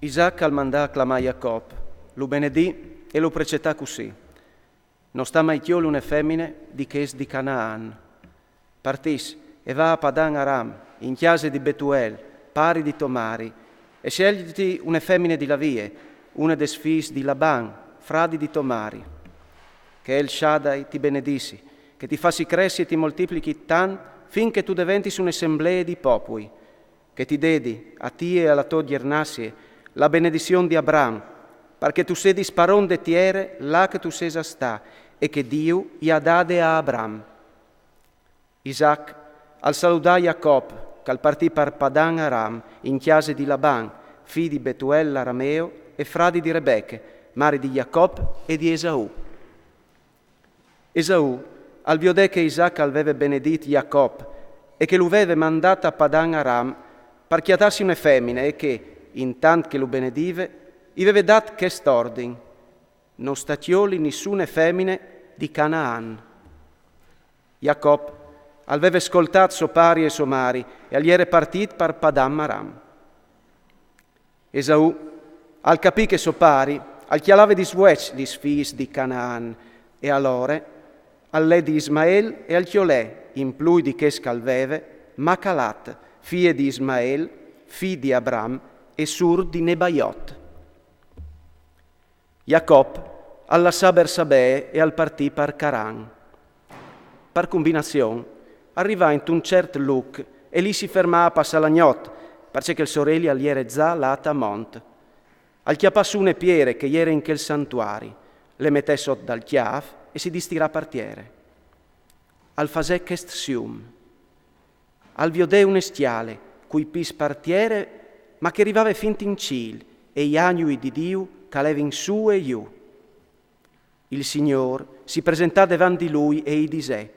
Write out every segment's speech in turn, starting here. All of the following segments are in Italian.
Isaac al mandà a clamare Jacob, lo benedì e lo precetà così. Non sta mai chiolo une femmine di che es di Canaan. Partis e va a Padan Aram, in chiese di Betuel, pari di Tomari, e scegliti une femmine di Lavie, una des fis di Laban, fradi di Tomari. Che El Shaddai ti benedissi, che ti fassi cresci e ti moltiplichi tan finché tu diventi un'assemblea di popoli, che ti dedi a ti e alla tua gernassie la benedizione di Abram, perché tu sei disparon de tiere là che tu sei sta, e che Dio gli ha dade a Abram. Isaac al salutà Jacob, che al partì per Padan Aram, in chiese di Laban, figli di Betuel l'arameo e fradi di Rebecche, mari di Jacob e di Esaù. Esaù al viodè che Isaac aveva benedito Jacob e che lo aveva mandato a Padan Aram per chiatarsi une femmine e che, intanto che lo benedive, gli aveva dato quest'ordine: non statioli nessune femmine di Canaan. Jacob aveva ascoltato suo pari e suo mari e agli era partito per Padan Aram. Esaù al capì che suo pari al chialave di suec di figli di Canaan e allora all'è di Ismael e al chiolè in plui di che scalveve Macalat, figlia di Ismael, figlia di Abram e sur di Nebaiot. Jacob alla Saber Sabè e al partì per Caran. Per combinazione arriva in un certo luogo e lì si ferma a Passalagnot, perché il sorelli gli era già lata a Mont. Al chiapà su une piere che era in quel santuari, le mette sotto dal chiaf e si distirà partiere. Al fasè chest sium. Al viodè un estiale, cui pis partiere, ma che arrivava finti in cil, e gli agnui di Dio calevin su e giù. Il Signor si presentà davanti di lui e gli disse: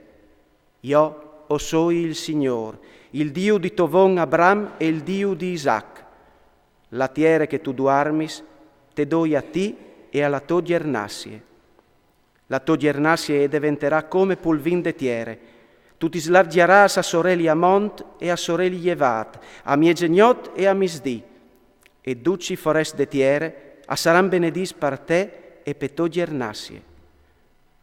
Io o soi il Signor, il Dio di Tovon Abram e il Dio di Isaac. La tiere che tu duarmis, te doi a ti e alla tua gernassie. La tua gernassie diventerà come pulvin de tiere. Tu ti slargieras a sorelli Amont e a sorelli Jevat, a mie geniot e a misdì. E duci forest de tiere, a saran benedis per te e per tua gernassie.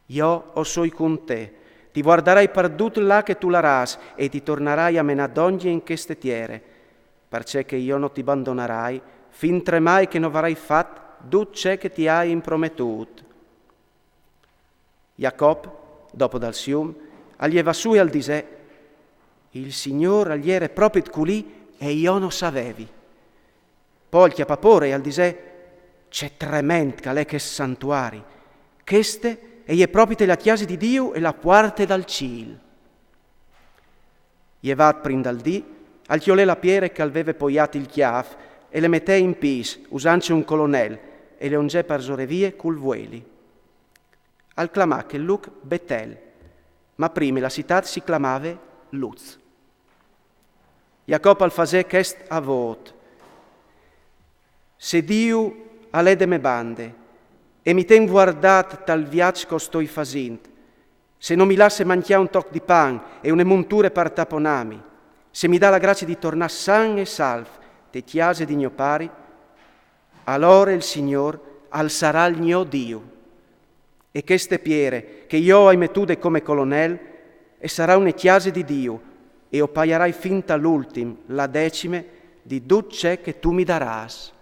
Io o soi con te, ti guarderai perdut là che tu l'aras e ti tornerai a menadongie in queste tiere, perché che io non ti abbandonerai, fin tremai che non avrai fatto dut c'è che ti hai impromettut. Jacob, dopo dal sium, aglieva su e al disè: il Signore agli era proprio culì e io non sapevi. Poi il chiapapore al disè: c'è tremendo che è che santuari, queste e è proprio la chiesa di Dio e la parte dal cil. Jevat prin dal dì, al chiolè la piere che aveva poiato il chiaf e le mette in pis, usanci un colonnel, e le ongè per sorevie col vueli. Al clamà che Luc Betel, ma prima la città si chiamava Luz. Jacob al fasè chest a vot: se Dio alle de me bande e mi ten guardat tal viaggio che sto facendo, se non mi lascia mangiare un toc di pan e une monture per taponami, se mi dà la grazia di tornare san e salv te chiase di mio pari, allora il Signor alzarà il mio Dio. E queste piere che io ho mettude come colonnel, e sarà una chiesa di Dio, e opaierai finta l'ultim, la decime, di tutto ciò che tu mi daras.